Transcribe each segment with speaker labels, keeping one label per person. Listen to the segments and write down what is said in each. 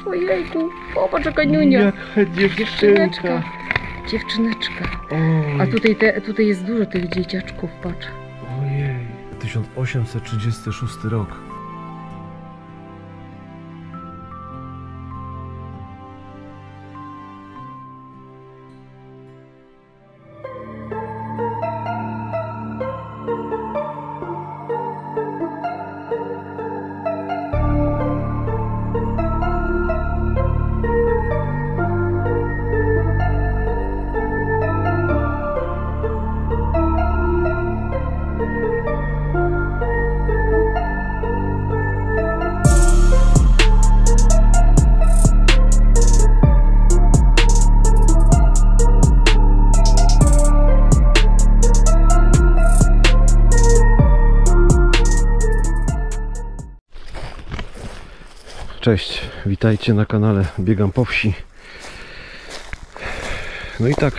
Speaker 1: Ojejku, popatrz jaka niunia.
Speaker 2: Jaka dziewczyneczka.
Speaker 1: Dziewczyneczka.
Speaker 2: Oj.
Speaker 1: A tutaj jest dużo tych dzieciaczków, patrz.
Speaker 2: Ojej. 1836 rok. Cześć, witajcie na kanale Biegam po wsi. No i tak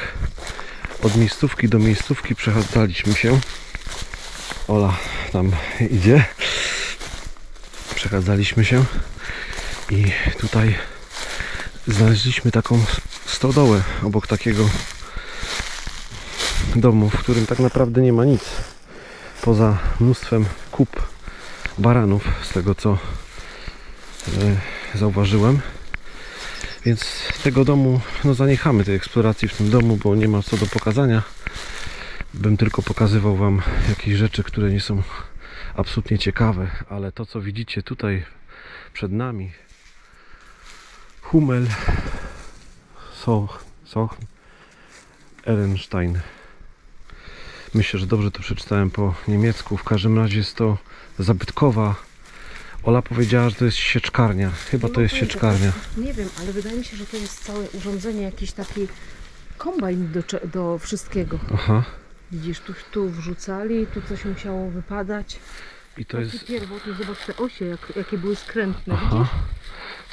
Speaker 2: od miejscówki do miejscówki przechadzaliśmy się. Ola tam idzie. Przechadzaliśmy się i tutaj znaleźliśmy taką stodołę obok takiego domu, w którym tak naprawdę nie ma nic poza mnóstwem kup baranów, z tego co zauważyłem. Więc z tego domu zaniechamy tej eksploracji w tym domu, bo nie ma co do pokazania. Bym tylko pokazywał wam jakieś rzeczy, które nie są absolutnie ciekawe, ale to co widzicie tutaj przed nami, Hummel Soch Ehrenstein. Myślę, że dobrze to przeczytałem po niemiecku. W każdym razie jest to zabytkowa. Ola powiedziała, że to jest sieczkarnia. Chyba to jest sieczkarnia.
Speaker 1: Nie wiem, ale wydaje mi się, że to jest całe urządzenie, jakiś taki kombajn do wszystkiego.
Speaker 2: Aha.
Speaker 1: Widzisz, tu wrzucali, tu coś musiało wypadać.
Speaker 2: I to jest...
Speaker 1: Pierwotnie, zobacz te osie, jakie były skrętne,
Speaker 2: Aha.
Speaker 1: widzisz?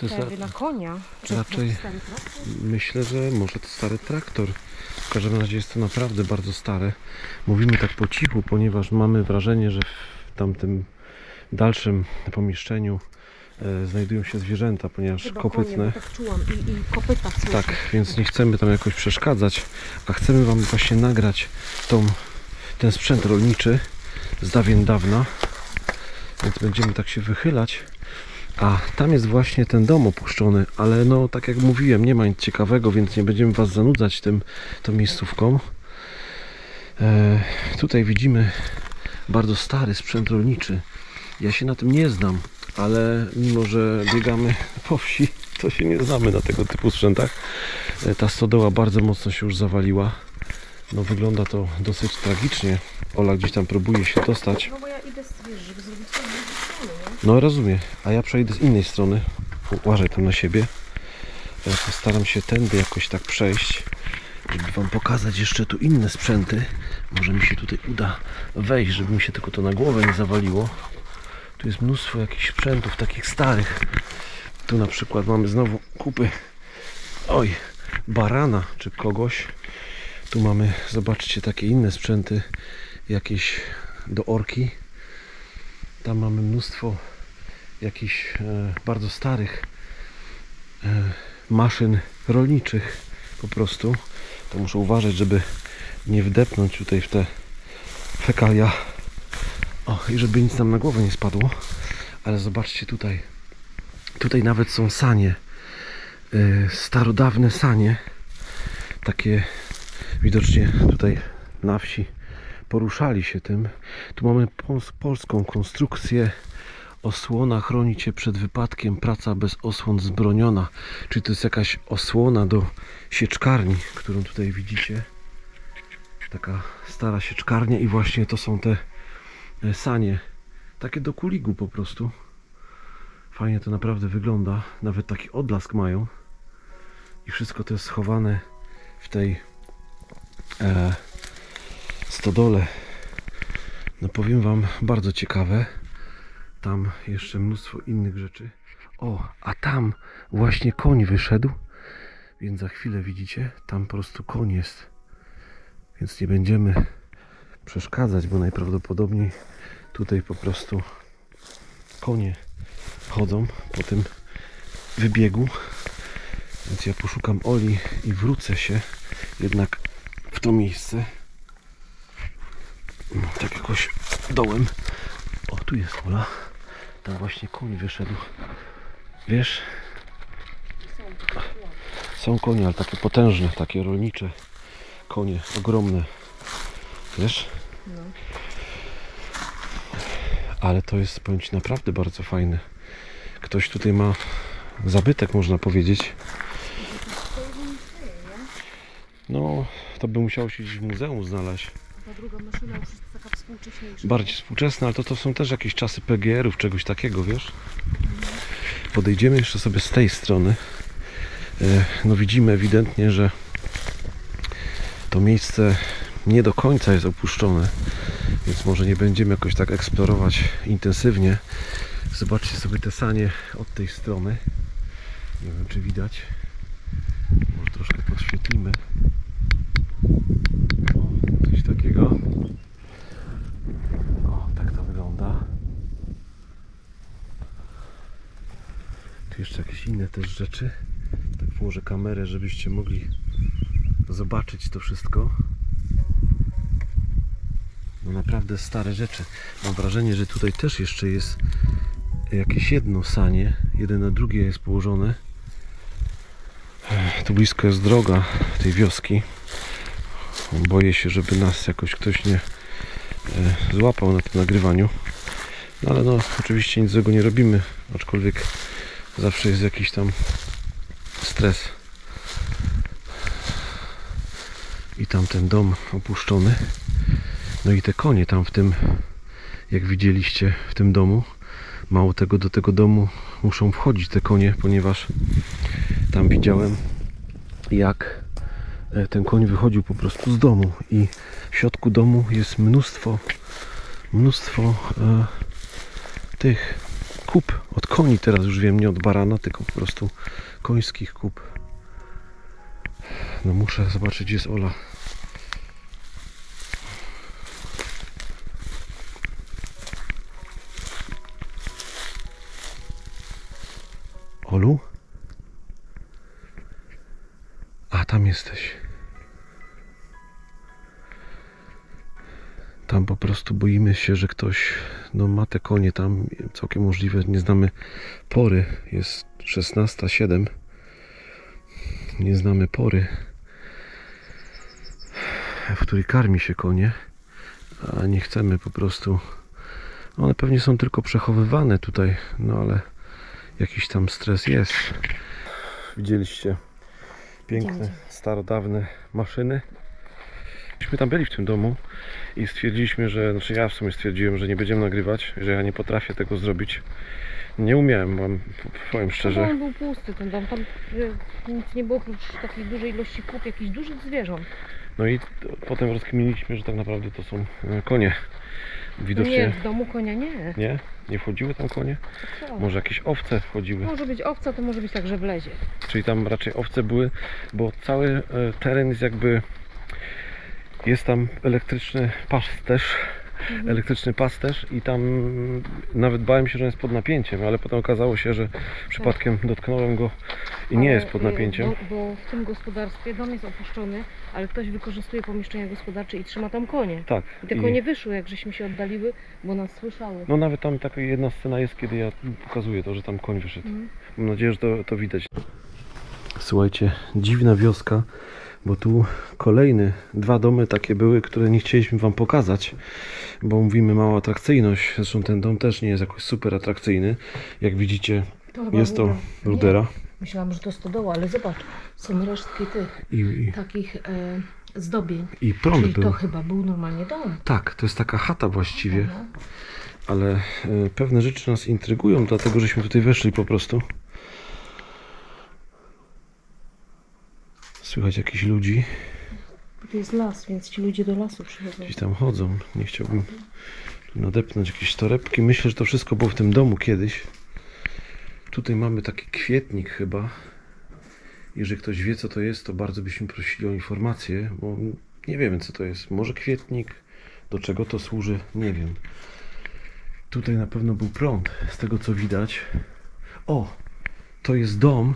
Speaker 2: To jest
Speaker 1: Prawie na konia.
Speaker 2: raczej...
Speaker 1: Stary traktor?
Speaker 2: Myślę, że może to stary traktor. W każdym razie jest to naprawdę bardzo stare. Mówimy tak po cichu, ponieważ mamy wrażenie, że w tamtym dalszym pomieszczeniu znajdują się zwierzęta, ponieważ
Speaker 1: Chyba
Speaker 2: kopytne.
Speaker 1: konie, tak czułam i kopyta słyszę.
Speaker 2: Tak, więc nie chcemy tam jakoś przeszkadzać, a chcemy wam właśnie nagrać ten sprzęt rolniczy z dawien dawna. Więc będziemy tak się wychylać. A tam jest właśnie ten dom opuszczony, ale no tak jak mówiłem, nie ma nic ciekawego, więc nie będziemy was zanudzać tą miejscówką. Tutaj widzimy bardzo stary sprzęt rolniczy. Ja się na tym nie znam, ale mimo że biegamy po wsi, to się nie znamy na tego typu sprzętach. Ta stodoła bardzo mocno się już zawaliła. No wygląda to dosyć tragicznie. Ola gdzieś tam próbuje się dostać.
Speaker 1: No bo ja idę żeby zrobić to z drugiej strony, nie?
Speaker 2: No rozumiem, a ja przejdę z innej strony. Uważaj tam na siebie. Postaram się tędy jakoś tak przejść, żeby wam pokazać jeszcze tu inne sprzęty. Może mi się tutaj uda wejść, żeby mi się tylko to na głowę nie zawaliło. Tu jest mnóstwo jakichś sprzętów takich starych. Tu na przykład mamy znowu kupy barana czy kogoś. Tu mamy, zobaczcie, takie inne sprzęty jakieś do orki. Tam mamy mnóstwo jakichś bardzo starych maszyn rolniczych po prostu. To muszę uważać, żeby nie wdepnąć tutaj w te fekalia. I żeby nic nam na głowę nie spadło. Ale zobaczcie tutaj. Tutaj nawet są sanie. Starodawne sanie. Takie widocznie tutaj na wsi poruszali się tym. Tu mamy polską konstrukcję. Osłona chroni cię przed wypadkiem. Praca bez osłon zbroniona. Czyli to jest jakaś osłona do sieczkarni, którą tutaj widzicie. Taka stara sieczkarnia i właśnie to są te sanie. Takie do kuligu po prostu. Fajnie to naprawdę wygląda. Nawet taki odblask mają. I wszystko to jest schowane w tej stodole. No powiem wam, bardzo ciekawe. Tam jeszcze mnóstwo innych rzeczy. A tam właśnie koń wyszedł. Więc za chwilę widzicie, tam po prostu koń jest. Więc nie będziemy przeszkadzać, bo najprawdopodobniej tutaj po prostu konie chodzą po tym wybiegu, więc ja poszukam Oli i wrócę się jednak w to miejsce. Tak jakoś dołem. O, tu jest Ola. Tam właśnie koń wyszedł. Wiesz? Są konie, ale takie potężne, takie rolnicze konie, ogromne. Wiesz?
Speaker 1: No.
Speaker 2: Ale to jest, powiem Ci, naprawdę bardzo fajne. Ktoś tutaj ma zabytek, można powiedzieć. No, to by musiało się gdzieś w muzeum znaleźć.
Speaker 1: Ta druga maszyna już jest taka współcześniejsza.
Speaker 2: Bardziej współczesne, ale to są też jakieś czasy PGR-ów, czegoś takiego, wiesz? Podejdziemy jeszcze sobie z tej strony. No widzimy ewidentnie, że to miejsce nie do końca jest opuszczone, więc może nie będziemy jakoś tak eksplorować intensywnie. Zobaczcie sobie te sanie od tej strony. Nie wiem, czy widać. Może troszkę podświetlimy. O, coś takiego. O, tak to wygląda. Tu jeszcze jakieś inne też rzeczy. Tak włożę kamerę, żebyście mogli zobaczyć to wszystko. No naprawdę stare rzeczy. Mam wrażenie, że tutaj też jeszcze jest jakieś jedno sanie. Jeden na drugie jest położone. Tu blisko jest droga tej wioski. Boję się, żeby nas jakoś ktoś nie złapał na tym nagrywaniu. No ale no oczywiście nic złego nie robimy. Aczkolwiek zawsze jest jakiś tam stres. I tam ten dom opuszczony. No i te konie tam w tym, jak widzieliście, w tym domu. Mało tego, do tego domu muszą wchodzić te konie, ponieważ tam widziałem, jak ten koń wychodził po prostu z domu i w środku domu jest mnóstwo tych kup od koni, teraz już wiem, nie od barana, tylko po prostu końskich kup. No muszę zobaczyć, gdzie jest Ola. Olu? A, tam jesteś. Tam po prostu boimy się, że ktoś ma te konie tam, całkiem możliwe, nie znamy pory. Jest 16:07. Nie znamy pory, w której karmi się konie, a nie chcemy po prostu. One pewnie są tylko przechowywane tutaj, no ale jakiś tam stres jest. Widzieliście piękne, starodawne maszyny. Myśmy tam byli w tym domu i stwierdziliśmy, że, znaczy ja w sumie stwierdziłem, że nie będziemy nagrywać, że ja nie potrafię tego zrobić. Nie umiałem, powiem szczerze.
Speaker 1: No, on był pusty ten dom, tam nic nie było oprócz takiej dużej ilości kup, jakichś dużych zwierząt.
Speaker 2: No i potem rozkminiliśmy, że tak naprawdę to są konie. Widocznie...
Speaker 1: Nie, w domu konia nie.
Speaker 2: Nie? Nie wchodziły tam konie?
Speaker 1: Co?
Speaker 2: Może jakieś owce wchodziły?
Speaker 1: Może być owca, to może być tak, że w lezie.
Speaker 2: Czyli tam raczej owce były, bo cały teren jest jakby... Jest tam elektryczny pasterz i tam nawet bałem się, że jest pod napięciem, ale potem okazało się, że przypadkiem dotknąłem go i nie jest pod napięciem.
Speaker 1: Bo w tym gospodarstwie dom jest opuszczony, ale ktoś wykorzystuje pomieszczenia gospodarcze i trzyma tam konie.
Speaker 2: Tak.
Speaker 1: I te konie wyszły, jak żeśmy się oddaliły, bo nas słyszały.
Speaker 2: No nawet tam taka jedna scena jest, kiedy ja pokazuję to, że tam koń wyszedł. Mam nadzieję, że to widać. Słuchajcie, dziwna wioska, bo tu kolejne 2 domy takie były, które nie chcieliśmy wam pokazać, bo mówimy mała atrakcyjność. Zresztą ten dom też nie jest jakoś super atrakcyjny. Jak widzicie, jest to rudera.
Speaker 1: Myślałam, że to stodoła, ale zobacz, są resztki tych takich zdobień.
Speaker 2: I prąd
Speaker 1: Czyli
Speaker 2: był.
Speaker 1: to chyba był normalnie dom.
Speaker 2: Tak, to jest taka chata właściwie. Ale pewne rzeczy nas intrygują, dlatego żeśmy tutaj weszli po prostu. Słychać jakichś ludzi.
Speaker 1: To jest las, więc ci ludzie do lasu przychodzą.
Speaker 2: Gdzieś tam chodzą. Nie chciałbym tu nadepnąć jakieś torebki. Myślę, że to wszystko było w tym domu kiedyś. Tutaj mamy taki kwietnik chyba. Jeżeli ktoś wie, co to jest, to bardzo byśmy prosili o informację, bo nie wiemy, co to jest. Może kwietnik, do czego to służy, nie wiem. Tutaj na pewno był prąd, z tego co widać. O! to jest dom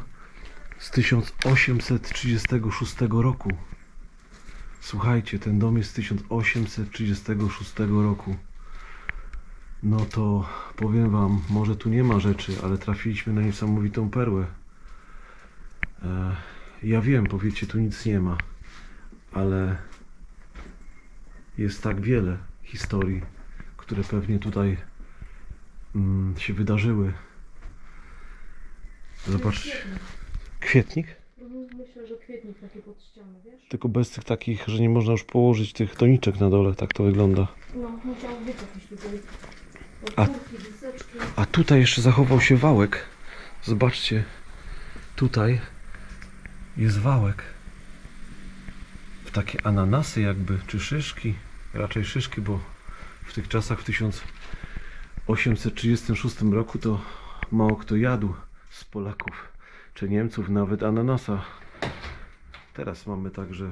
Speaker 2: z 1836 roku. Słuchajcie, ten dom jest z 1836 roku. No to powiem wam, może tu nie ma rzeczy, ale trafiliśmy na niesamowitą perłę. Ja wiem, powiecie, tu nic nie ma, ale jest tak wiele historii, które pewnie tutaj się wydarzyły. Zobaczcie. Kwietnik?
Speaker 1: Myślę, że kwietnik taki pod ścianą, wiesz?
Speaker 2: Tylko bez tych takich, że nie można już położyć tych doniczek na dole, tak to wygląda.
Speaker 1: No, musiał być jakiś tutaj.
Speaker 2: A-
Speaker 1: Podpórki, wyseczki.
Speaker 2: A tutaj jeszcze zachował się wałek. Zobaczcie, tutaj jest wałek. W takie ananasy jakby, czy szyszki. Raczej szyszki, bo w tych czasach w 1836 roku to mało kto jadł z Polaków czy Niemców nawet ananasa. Teraz mamy tak, że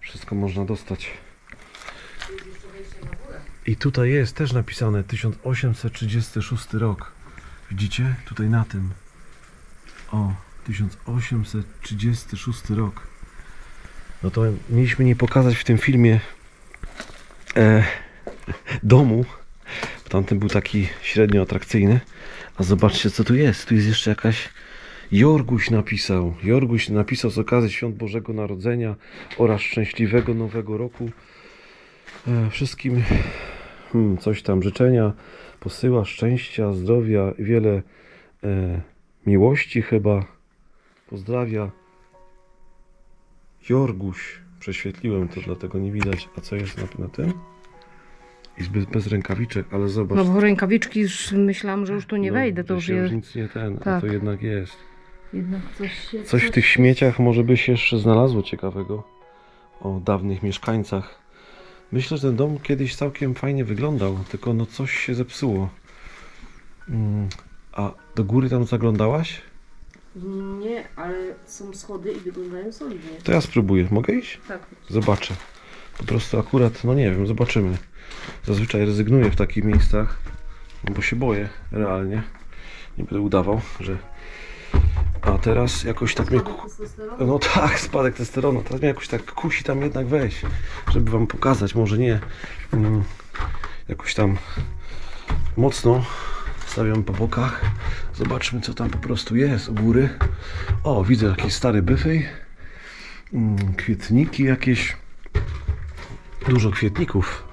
Speaker 2: wszystko można dostać. I tutaj jest też napisane 1836 rok. Widzicie? Tutaj na tym. O, 1836 rok. No to mieliśmy nie pokazać w tym filmie domu. Tamten był taki średnio atrakcyjny. A zobaczcie, co tu jest. Tu jest jeszcze jakaś... Jorguś napisał. Jorguś napisał z okazji Świąt Bożego Narodzenia oraz Szczęśliwego Nowego Roku. Wszystkim coś tam życzenia posyła, szczęścia, zdrowia i wiele miłości chyba. Pozdrawia. Jorguś. Prześwietliłem to, dlatego nie widać. A co jest na tym? Jest bez rękawiczek, ale zobacz.
Speaker 1: No bo rękawiczki już myślałam, że już tu nie wejdę, to już
Speaker 2: się
Speaker 1: jest.
Speaker 2: nic nie ten, a
Speaker 1: Tak.
Speaker 2: to jednak jest.
Speaker 1: Jednak coś się.
Speaker 2: Coś w tych śmieciach może by się jeszcze znalazło ciekawego o dawnych mieszkańcach. Myślę, że ten dom kiedyś całkiem fajnie wyglądał, tylko no coś się zepsuło. A do góry tam zaglądałaś?
Speaker 1: Nie, ale są schody i wyglądają solidnie.
Speaker 2: To ja spróbuję. Mogę iść?
Speaker 1: Tak.
Speaker 2: Zobaczę. Po prostu akurat, no nie wiem, zobaczymy. Zazwyczaj rezygnuję w takich miejscach, no bo się boję realnie. Nie będę udawał, że... A teraz jakoś tak mnie... No tak, spadek testosteronu. Teraz mnie jakoś tak kusi tam jednak wejść, żeby wam pokazać. Może nie jakoś tam mocno. Stawiam po bokach. Zobaczmy, co tam po prostu jest u góry. O, widzę jakiś stary byfej. Kwietniki jakieś. Dużo kwietników.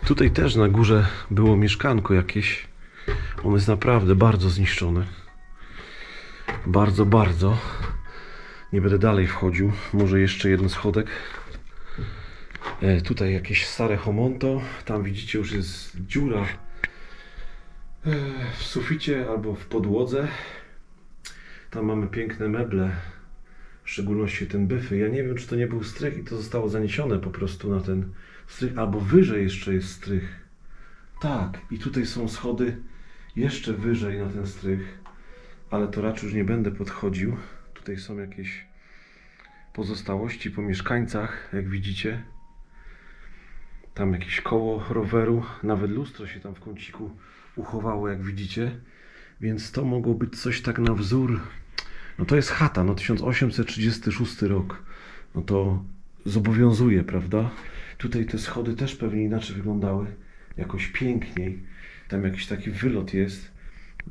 Speaker 2: Tutaj też na górze było mieszkanko jakieś. Ono jest naprawdę bardzo zniszczone. Bardzo, bardzo. Nie będę dalej wchodził. Może jeszcze jeden schodek. Tutaj jakieś stare homonto. Tam widzicie, już jest dziura w suficie albo w podłodze. Tam mamy piękne meble. W szczególności ten byfy. Ja nie wiem, czy to nie był strych i to zostało zaniesione po prostu na ten strych. Albo wyżej jeszcze jest strych. Tak. I tutaj są schody jeszcze wyżej na ten strych. Ale to raczej już nie będę podchodził. Tutaj są jakieś pozostałości po mieszkańcach, jak widzicie. Tam jakieś koło roweru, nawet lustro się tam w kąciku uchowało, jak widzicie. Więc to mogło być coś tak na wzór. No to jest chata, no 1836 rok. No to zobowiązuje, prawda? Tutaj te schody też pewnie inaczej wyglądały. Jakoś piękniej. Tam jakiś taki wylot jest.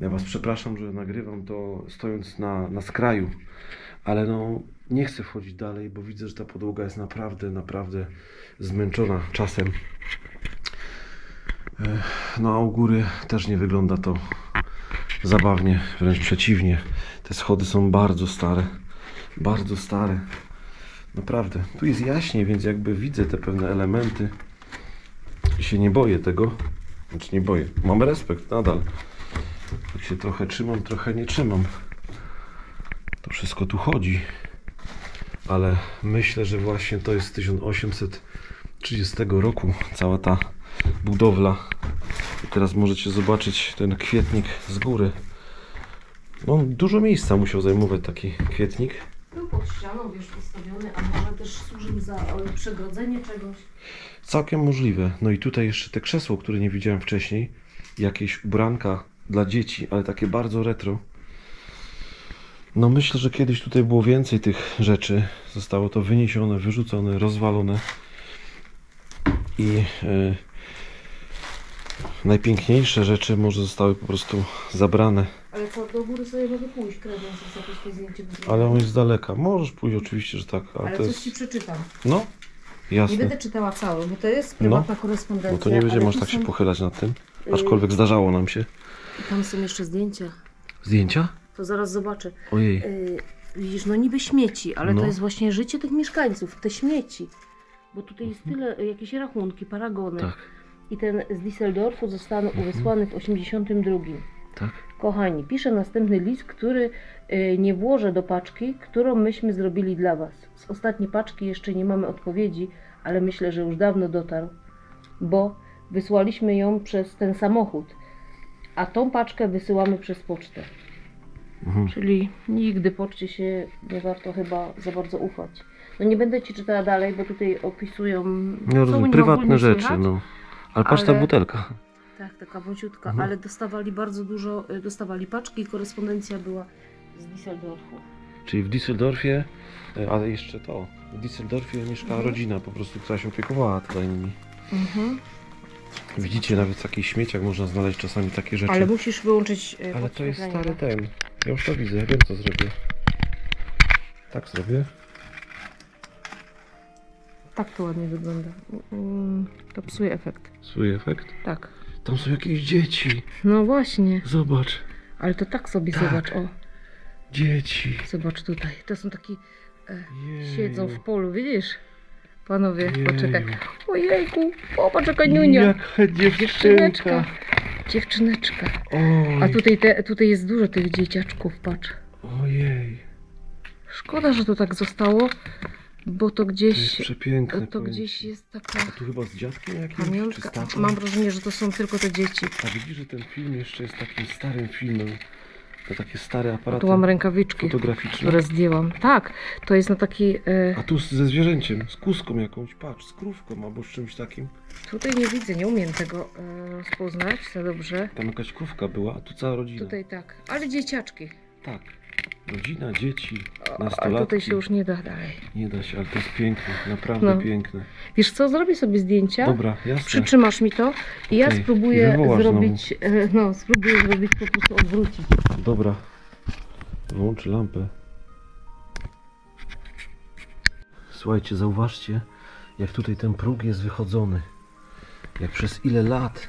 Speaker 2: Ja was przepraszam, że nagrywam to stojąc na skraju, ale no nie chcę wchodzić dalej, bo widzę, że ta podłoga jest naprawdę, naprawdę zmęczona czasem. No a u góry też nie wygląda to zabawnie, wręcz przeciwnie. Te schody są bardzo stare, bardzo stare. Naprawdę, tu jest jaśniej, więc jakby widzę te pewne elementy i się nie boję tego. Znaczy nie boję, mam respekt nadal. Tak się trochę trzymam, trochę nie trzymam. To wszystko tu chodzi. Ale myślę, że właśnie to jest z 1830 roku cała ta budowla. I teraz możecie zobaczyć ten kwietnik z góry. No, dużo miejsca musiał zajmować taki kwietnik.
Speaker 1: Był pod ścianą, wiesz, postawiony, a może też służył za przegrodzenie czegoś.
Speaker 2: Całkiem możliwe. No i tutaj jeszcze te krzesło, które nie widziałem wcześniej. Jakieś ubranka dla dzieci, ale takie bardzo retro. No myślę, że kiedyś tutaj było więcej tych rzeczy. Zostało to wyniesione, wyrzucone, rozwalone. I najpiękniejsze rzeczy może zostały po prostu zabrane.
Speaker 1: Ale co, do góry sobie mogę pójść, kredens, jak jakieś to zdjęcie by
Speaker 2: Ale on jest z daleka. Możesz pójść oczywiście, że tak. Ale
Speaker 1: Ale
Speaker 2: to
Speaker 1: coś
Speaker 2: jest...
Speaker 1: ci przeczytam.
Speaker 2: No,
Speaker 1: Nie
Speaker 2: jasne.
Speaker 1: będę czytała całe, bo to jest prywatna korespondencja.
Speaker 2: No to nie będziemy
Speaker 1: ale
Speaker 2: aż
Speaker 1: tu
Speaker 2: tak się
Speaker 1: są-
Speaker 2: pochylać nad tym. Aczkolwiek zdarzało nam się.
Speaker 1: Tam są jeszcze zdjęcia.
Speaker 2: Zdjęcia?
Speaker 1: To zaraz zobaczę.
Speaker 2: Ojej.
Speaker 1: Widzisz, no niby śmieci, ale
Speaker 2: No.
Speaker 1: to jest właśnie życie tych mieszkańców, te śmieci. Bo tutaj jest tyle, jakieś rachunki, paragony.
Speaker 2: Tak,
Speaker 1: I ten z Düsseldorfu został wysłany w 82.
Speaker 2: tak.
Speaker 1: Kochani, piszę następny list, który nie włożę do paczki, którą myśmy zrobili dla Was. Z ostatniej paczki jeszcze nie mamy odpowiedzi, ale myślę, że już dawno dotarł, bo wysłaliśmy ją przez ten samochód, a tą paczkę wysyłamy przez pocztę. Czyli nigdy poczcie się nie warto chyba za bardzo ufać. No nie będę Ci czytała dalej, bo tutaj opisują
Speaker 2: Ja
Speaker 1: co u
Speaker 2: rozumiem,
Speaker 1: nich
Speaker 2: prywatne
Speaker 1: ogólnie
Speaker 2: rzeczy,
Speaker 1: słychać.
Speaker 2: no. Ale patrz ta
Speaker 1: Ale-
Speaker 2: butelka.
Speaker 1: Tak, taka wąciutka, ale dostawali bardzo dużo, dostawali paczki i korespondencja była z Düsseldorfu.
Speaker 2: Czyli w Düsseldorfie, ale jeszcze to, w Düsseldorfie mieszkała rodzina po prostu, która się opiekowała tutaj nimi. Widzicie, nawet w takich śmieciach można znaleźć czasami takie rzeczy.
Speaker 1: Ale musisz wyłączyć
Speaker 2: Ale to jest
Speaker 1: podświetlenie.
Speaker 2: stary ten. Ja już to widzę, ja wiem co zrobię. Tak zrobię.
Speaker 1: Tak to ładnie wygląda. To psuje efekt.
Speaker 2: Swój efekt.
Speaker 1: Tak.
Speaker 2: Tam są jakieś dzieci.
Speaker 1: No właśnie,
Speaker 2: Zobacz.
Speaker 1: ale to tak sobie
Speaker 2: Tak.
Speaker 1: zobacz, o,
Speaker 2: Dzieci.
Speaker 1: zobacz tutaj. To są taki,
Speaker 2: Jeju.
Speaker 1: siedzą w polu, widzisz? Panowie,
Speaker 2: Jeju.
Speaker 1: poczekaj. Ojejku, popatrz jaka niunia.
Speaker 2: Jaka
Speaker 1: Dziewczyneczka. Dziewczyneczka. A
Speaker 2: Oj.
Speaker 1: tutaj jest dużo tych dzieciaczków, patrz.
Speaker 2: Ojej.
Speaker 1: Szkoda, że to tak zostało, bo to
Speaker 2: To jest
Speaker 1: gdzieś,
Speaker 2: przepiękne.
Speaker 1: to
Speaker 2: powiem
Speaker 1: gdzieś
Speaker 2: ci.
Speaker 1: jest taka
Speaker 2: A tu chyba z dziadkiem jakimś, czy z
Speaker 1: pamiątka.
Speaker 2: tatą?
Speaker 1: Mam wrażenie, że to są tylko te dzieci.
Speaker 2: A widzisz, że ten film jeszcze jest takim starym filmem. To takie stare aparaty
Speaker 1: Tu mam rękawiczki,
Speaker 2: fotograficzne.
Speaker 1: które zdjęłam. Tak, to jest na taki...
Speaker 2: A tu ze zwierzęciem, z kuską jakąś, patrz, z krówką albo z czymś takim.
Speaker 1: Tutaj nie widzę, nie umiem tego rozpoznać za dobrze.
Speaker 2: Tam jakaś krówka była, a tu cała rodzina.
Speaker 1: Tutaj tak, ale dzieciaczki.
Speaker 2: Tak. Rodzina, dzieci,
Speaker 1: Ale
Speaker 2: nastolatki.
Speaker 1: tutaj się już nie da dalej.
Speaker 2: Nie da się, ale to jest piękne, naprawdę
Speaker 1: No.
Speaker 2: piękne.
Speaker 1: Wiesz co, zrobię sobie zdjęcia.
Speaker 2: Dobra, jasne.
Speaker 1: Przytrzymasz mi to i ja
Speaker 2: Okej,
Speaker 1: spróbuję
Speaker 2: wywołasz
Speaker 1: zrobić, spróbuję zrobić po prostu odwrócić.
Speaker 2: Dobra. Włączę lampę. Słuchajcie, zauważcie, jak tutaj ten próg jest wychodzony. Jak przez ile lat,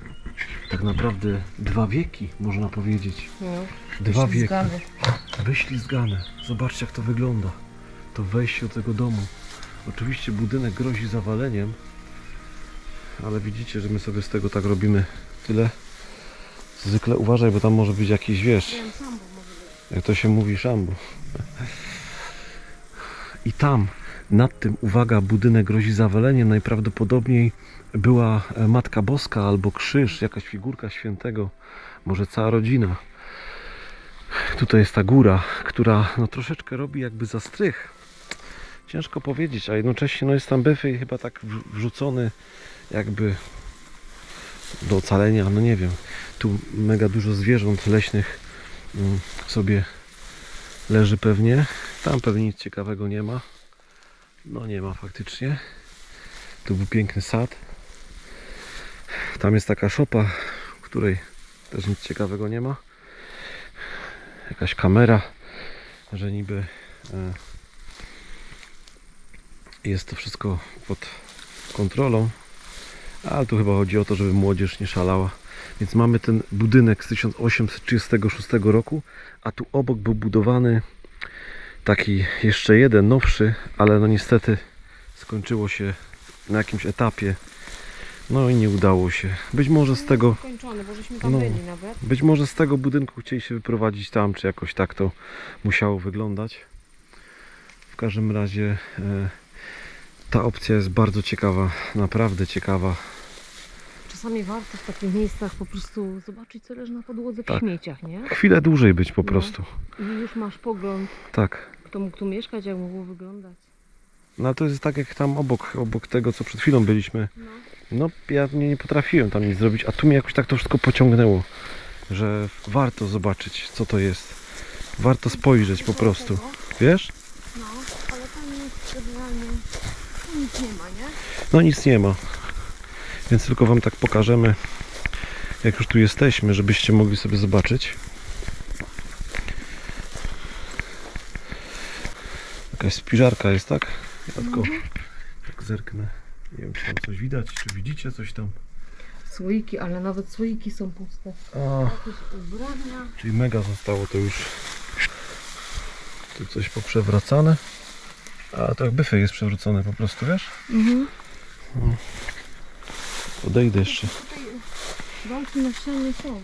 Speaker 2: tak naprawdę 2 wieki, można powiedzieć.
Speaker 1: No,
Speaker 2: 2 wieki.
Speaker 1: ślizgany.
Speaker 2: Wyślizgane. Zobaczcie, jak to wygląda. To wejście do tego domu. Oczywiście budynek grozi zawaleniem, ale widzicie, że my sobie z tego tak robimy tyle. Zwykle uważaj, bo tam może być jakiś, wiesz, jak to się mówi, szambo. I tam, nad tym, uwaga, budynek grozi zawaleniem. Najprawdopodobniej była Matka Boska albo krzyż, jakaś figurka świętego, może cała rodzina. Tutaj jest ta góra, która no, troszeczkę robi jakby zastrych. Ciężko powiedzieć, a jednocześnie no, jest tam Byfej chyba tak wrzucony jakby do ocalenia, no nie wiem. Tu mega dużo zwierząt leśnych sobie leży pewnie. Tam pewnie nic ciekawego nie ma. No nie ma faktycznie. Tu był piękny sad. Tam jest taka szopa, w której też nic ciekawego nie ma. Jakaś kamera, że niby jest to wszystko pod kontrolą, ale tu chyba chodzi o to, żeby młodzież nie szalała. Więc mamy ten budynek z 1836 roku, a tu obok był budowany taki jeszcze jeden nowszy, ale no niestety skończyło się na jakimś etapie. No i nie udało się. Być może z tego
Speaker 1: Skończony, bo żeśmy tam
Speaker 2: No.
Speaker 1: byli nawet.
Speaker 2: Być może z tego budynku chcieli się wyprowadzić tam, czy jakoś tak to musiało wyglądać. W każdym razie ta opcja jest bardzo ciekawa, naprawdę ciekawa.
Speaker 1: Czasami warto w takich miejscach po prostu zobaczyć, co leży na podłodze w
Speaker 2: Tak.
Speaker 1: śmieciach, nie?
Speaker 2: Chwilę dłużej być po
Speaker 1: No.
Speaker 2: prostu.
Speaker 1: I już masz pogląd,
Speaker 2: Tak.
Speaker 1: kto mógł tu mieszkać, jak mogło wyglądać.
Speaker 2: No ale to jest tak jak tam obok tego, co przed chwilą byliśmy.
Speaker 1: No.
Speaker 2: No ja nie potrafiłem tam nic zrobić, a tu mnie jakoś tak to wszystko pociągnęło, że warto zobaczyć, co to jest. warto spojrzeć po prostu. Wiesz?
Speaker 1: No, ale tam jest generalnie nic nie ma, nie?
Speaker 2: No nic nie ma. Więc tylko wam tak pokażemy, jak już tu jesteśmy, żebyście mogli sobie zobaczyć. Jakaś spiżarka jest, tak? Ja tylko tak zerknę. Nie wiem, czy tam coś widać, czy widzicie coś tam.
Speaker 1: Słoiki, ale nawet słoiki są puste.
Speaker 2: A,
Speaker 1: Jakieś ubrania.
Speaker 2: czyli mega zostało to już. Tu coś poprzewracane. A to jak byfy jest przewrócone po prostu, wiesz?
Speaker 1: Mhm.
Speaker 2: Podejdę jeszcze.
Speaker 1: Tutaj walki na ścianie są.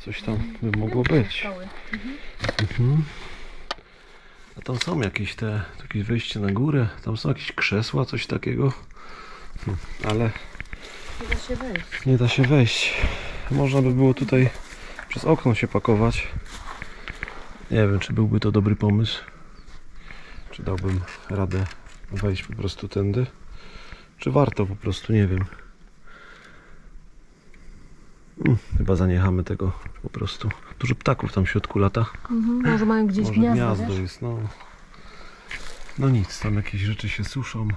Speaker 2: Coś tam by mogło być. Mhm. A tam są jakieś jakieś wejście na górę. Tam są jakieś krzesła, coś takiego. Ale
Speaker 1: Nie da się wejść.
Speaker 2: nie da się wejść. Można by było tutaj przez okno się pakować. Nie wiem, czy byłby to dobry pomysł. Czy dałbym radę wejść po prostu tędy. Czy warto po prostu, nie wiem. Chyba zaniechamy tego po prostu. Dużo ptaków tam w środku lata.
Speaker 1: Może mają gdzieś
Speaker 2: Może
Speaker 1: gniazdo,
Speaker 2: gniazdo jest, no. No nic, tam jakieś rzeczy się suszą.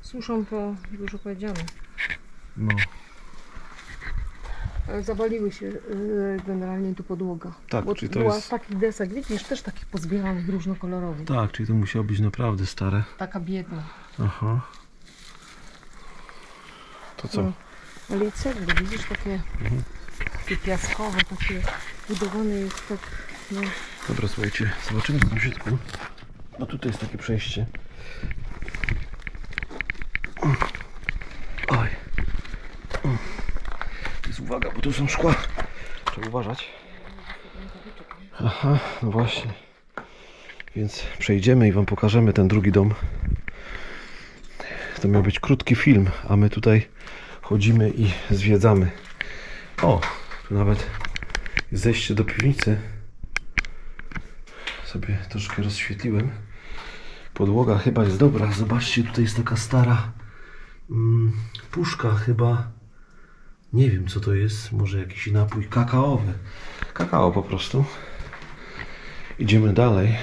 Speaker 1: Suszą to dużo powiedziane.
Speaker 2: No,
Speaker 1: Ale zawaliły się generalnie tu podłoga.
Speaker 2: tak,
Speaker 1: Bo
Speaker 2: czyli to
Speaker 1: była
Speaker 2: jest...
Speaker 1: z takich desek, widzisz, też takich pozbieranych różnokolorowych.
Speaker 2: Tak, czyli to musiało być naprawdę stare.
Speaker 1: Taka biedna.
Speaker 2: Aha. To co?
Speaker 1: No. Ale jest jakby, widzisz, takie piaskowe, takie budowane jest tak, no.
Speaker 2: Dobra, słuchajcie, zobaczymy co tam w środku. No tutaj jest takie przejście. Oj. Jest uwaga, bo tu są szkła. Trzeba uważać. Aha, no właśnie. Więc przejdziemy i wam pokażemy ten drugi dom. To miał być krótki film, a my tutaj chodzimy i zwiedzamy. O, tu nawet jest zejście do piwnicy. Sobie troszkę rozświetliłem. Podłoga chyba jest dobra. Zobaczcie, tutaj jest taka stara puszka chyba. Nie wiem co to jest. Może jakiś napój kakaowy. Kakao po prostu. Idziemy dalej.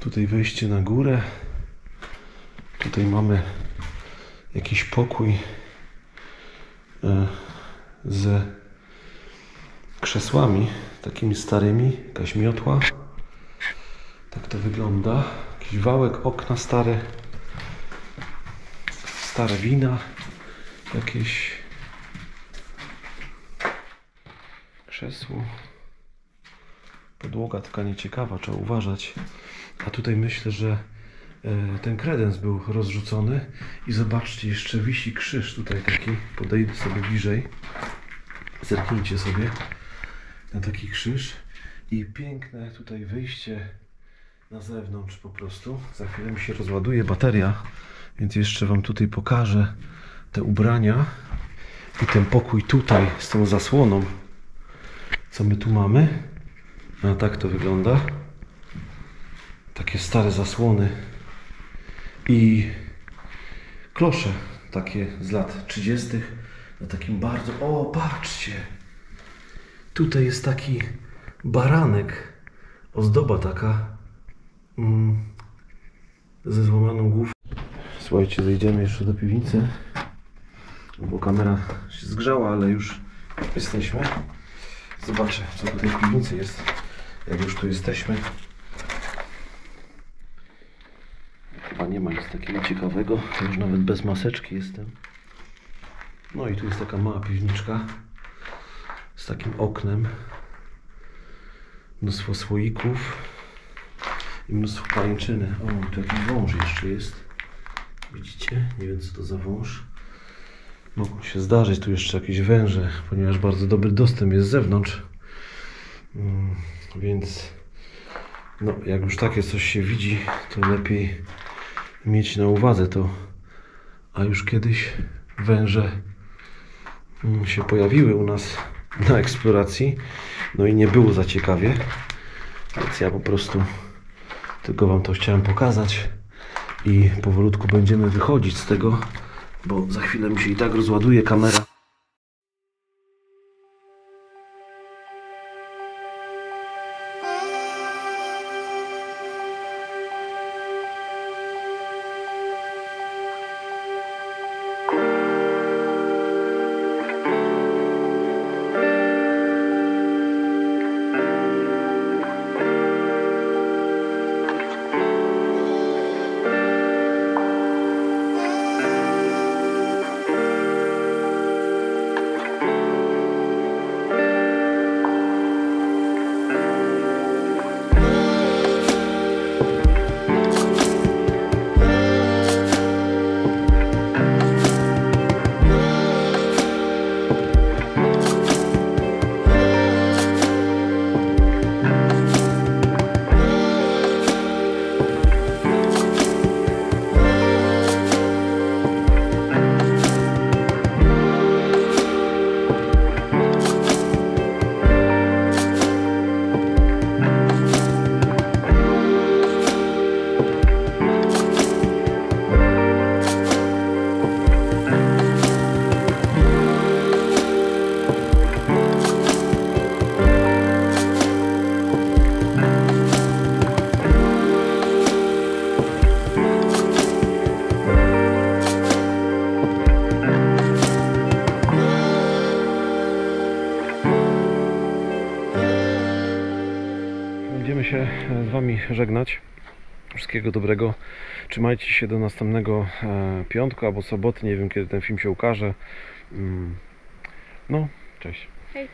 Speaker 2: Tutaj wejście na górę. Tutaj mamy jakiś pokój z krzesłami takimi starymi, jakaś miotła. Tak to wygląda. Jakiś wałek, okna stare. Stare wina. Jakieś krzesło. Podłoga taka nieciekawa, trzeba uważać. A tutaj myślę, że ten kredens był rozrzucony. I zobaczcie, jeszcze wisi krzyż tutaj taki. Podejdę sobie bliżej. Zerknijcie sobie na taki krzyż. I piękne tutaj wyjście na zewnątrz po prostu. Za chwilę mi się rozładuje bateria, więc jeszcze wam tutaj pokażę te ubrania i ten pokój tutaj z tą zasłoną, co my tu mamy. A tak to wygląda. Takie stare zasłony i klosze takie z lat 30. na takim bardzo... O, patrzcie! Tutaj jest taki baranek, ozdoba taka ze złamaną główką. Słuchajcie, zejdziemy jeszcze do piwnicy, bo kamera się zgrzała, ale już jesteśmy. Zobaczę, co tutaj w piwnicy jest, jak już tu jesteśmy. Chyba nie ma nic takiego ciekawego, to już nawet bez maseczki jestem. No i tu jest taka mała piwniczka z takim oknem. Mnóstwo słoików i mnóstwo pajęczyny. O, tu jakiś wąż jeszcze jest. Widzicie? Nie wiem co to za wąż. Mogą się zdarzyć tu jeszcze jakieś węże, ponieważ bardzo dobry dostęp jest z zewnątrz. Więc no, jak już takie coś się widzi, to lepiej mieć na uwadze to. A już kiedyś węże się pojawiły u nas na eksploracji, no i nie było za ciekawie, więc ja po prostu tylko wam to chciałem pokazać i powolutku będziemy wychodzić z tego, bo za chwilę mi się i tak rozładuje kamera. z Wami żegnać. Wszystkiego dobrego. Trzymajcie się do następnego piątku albo soboty. Nie wiem, kiedy ten film się ukaże. No, cześć.
Speaker 1: Hej.